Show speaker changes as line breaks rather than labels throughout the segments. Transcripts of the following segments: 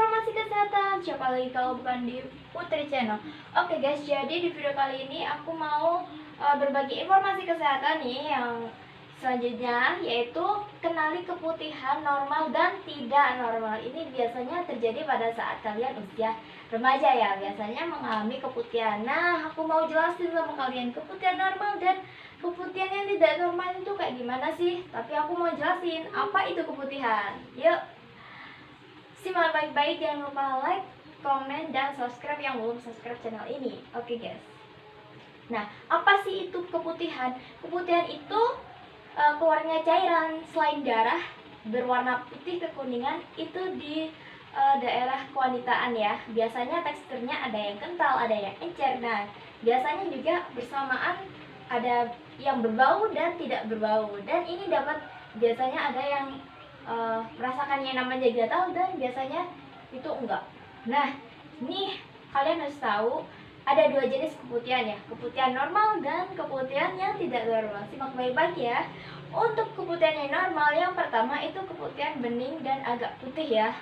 informasi kesehatan. Siapa lagi kalau bukan di Putri Channel. Oke guys, jadi di video kali ini aku mau berbagi informasi kesehatan nih yang selanjutnya, yaitu kenali keputihan normal dan tidak normal. Ini biasanya terjadi pada saat kalian usia remaja ya, biasanya mengalami keputihan. Nah, aku mau jelasin sama kalian keputihan normal dan keputihan yang tidak normal itu kayak gimana sih. Tapi aku mau jelasin apa itu keputihan. Yuk, simak baik-baik, jangan lupa like, komen, dan subscribe yang belum subscribe channel ini. Oke guys. Nah, apa sih itu keputihan? Keputihan itu keluarnya cairan selain darah berwarna putih kekuningan itu di daerah kewanitaan ya. Biasanya teksturnya ada yang kental, ada yang encer. Nah, biasanya juga bersamaan ada yang berbau dan tidak berbau. Dan ini dapat biasanya ada yang merasakan yang namanya gatal dan biasanya itu enggak. Nah, ini kalian harus tahu ada dua jenis keputihan ya, keputihan normal dan keputihan yang tidak normal. Simak baik-baik ya. Untuk keputihan yang normal, yang pertama itu keputihan bening dan agak putih ya,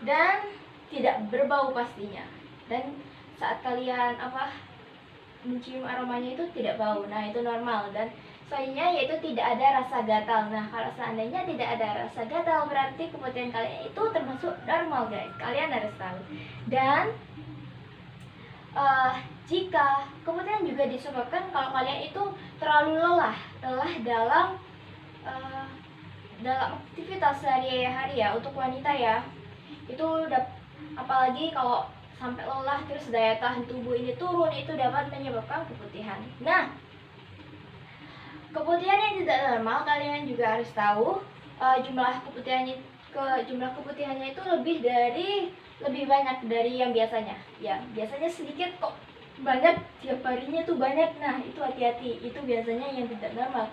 dan tidak berbau pastinya. Dan saat kalian mencium aromanya itu tidak bau. Nah, itu normal. Dan selanjutnya yaitu tidak ada rasa gatal. Nah, kalau seandainya tidak ada rasa gatal, berarti keputihan kalian itu termasuk normal guys. Kalian harus tahu. Dan jika keputihan juga disebabkan kalau kalian itu terlalu lelah dalam aktivitas sehari-hari ya, untuk wanita ya, itu apalagi kalau sampai lelah terus daya tahan tubuh ini turun, itu dapat menyebabkan keputihan. Nah, keputihan yang tidak normal kalian juga harus tahu jumlah keputihannya itu lebih banyak dari yang biasanya. Ya, biasanya sedikit kok banyak, tiap harinya tuh banyak. Nah, itu hati-hati, itu biasanya yang tidak normal.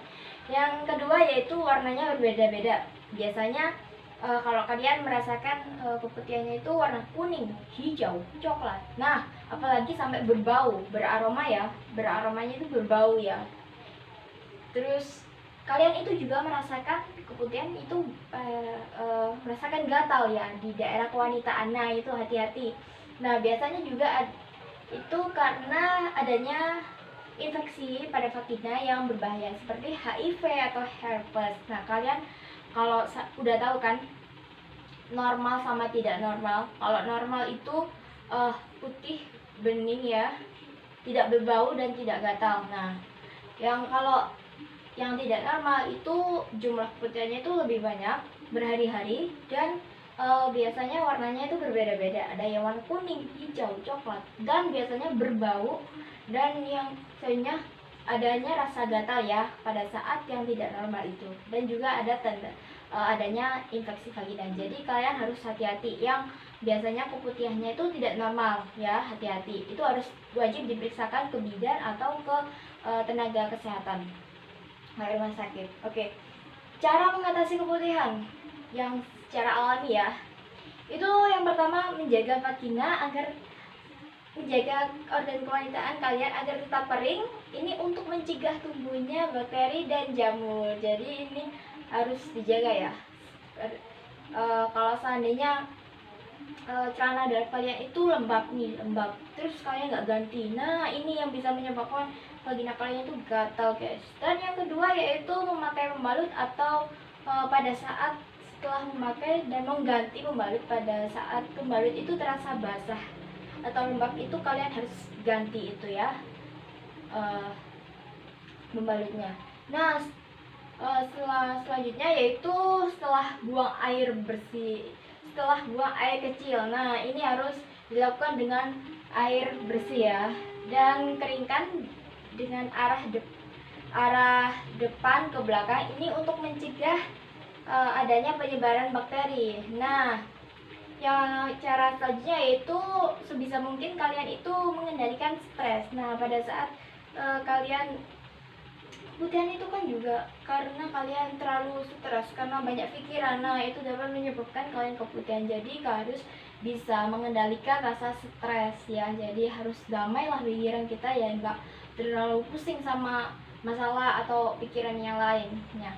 Yang kedua yaitu warnanya berbeda-beda. Biasanya kalau kalian merasakan keputihannya itu warna kuning, hijau, coklat. Nah, apalagi sampai berbau, beraroma ya. Beraromanya itu berbau ya. Terus kalian itu juga merasakan keputihan itu merasakan gatal ya di daerah kewanitaan. Nah, itu hati-hati. Nah, biasanya juga itu karena adanya infeksi pada vagina yang berbahaya seperti HIV atau herpes. Nah, kalian kalau udah tahu kan normal sama tidak normal. Kalau normal itu putih bening ya, tidak berbau dan tidak gatal. Nah, kalau yang tidak normal itu jumlah keputihannya itu lebih banyak berhari-hari dan biasanya warnanya itu berbeda-beda. Ada yang warna kuning, hijau, coklat, dan biasanya berbau. Dan yang selanjutnya adanya rasa gatal ya pada saat yang tidak normal itu. Dan juga ada tanda adanya infeksi vagina. Jadi kalian harus hati-hati yang biasanya keputihannya itu tidak normal ya, hati-hati. Itu harus wajib diperiksakan ke bidan atau ke tenaga kesehatan rumah sakit. Oke. Cara mengatasi keputihan yang secara alami ya, itu yang pertama menjaga vagina menjaga organ kewanitaan kalian agar tetap kering. Ini untuk mencegah tumbuhnya bakteri dan jamur. Jadi ini harus dijaga ya. Kalau seandainya celana dalam kalian itu lembab, terus kalian nggak ganti, nah ini yang bisa menyebabkan vagina kalian itu gatal guys. Dan yang kedua yaitu memakai pembalut atau pada saat setelah memakai dan mengganti pembalut pada saat pembalut itu terasa basah atau lembab, itu kalian harus ganti itu ya pembalutnya. Nah, selanjutnya yaitu setelah buang air kecil. Nah, ini harus dilakukan dengan air bersih ya, dan keringkan dengan arah depan ke belakang. Ini untuk mencegah adanya penyebaran bakteri. Nah, yang cara selanjutnya yaitu sebisa mungkin kalian itu mengendalikan stres. Nah, pada saat kalian keputihan itu kan juga karena kalian terlalu stres, karena banyak pikiran. Nah, itu dapat menyebabkan kalian keputihan. Jadi harus bisa mengendalikan rasa stres ya. Jadi harus damai lah pikiran kita ya, enggak terlalu pusing sama masalah atau pikiran yang lainnya.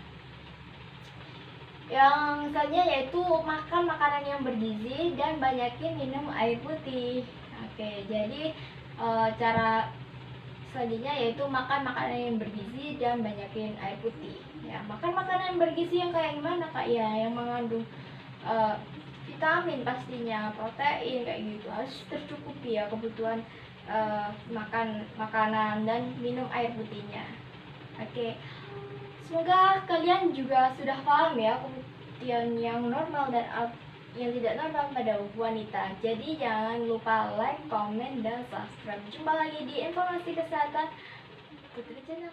Yang selanjutnya yaitu makan makanan yang bergizi dan banyakin minum air putih. Oke, jadi cara selanjutnya yaitu makan makanan yang bergizi dan banyakin air putih. Ya, makan makanan bergizi yang kayak gimana kak? Ya, yang mengandung eh, vitamin pastinya, protein kayak gitu harus tercukupi ya kebutuhan makan makanan dan minum air putihnya. Oke, semoga kalian juga sudah paham ya kebutuhan yang normal dan yang tidak normal pada wanita. Jadi jangan lupa like, komen, dan subscribe. Jumpa lagi di informasi kesehatan Putri Channel.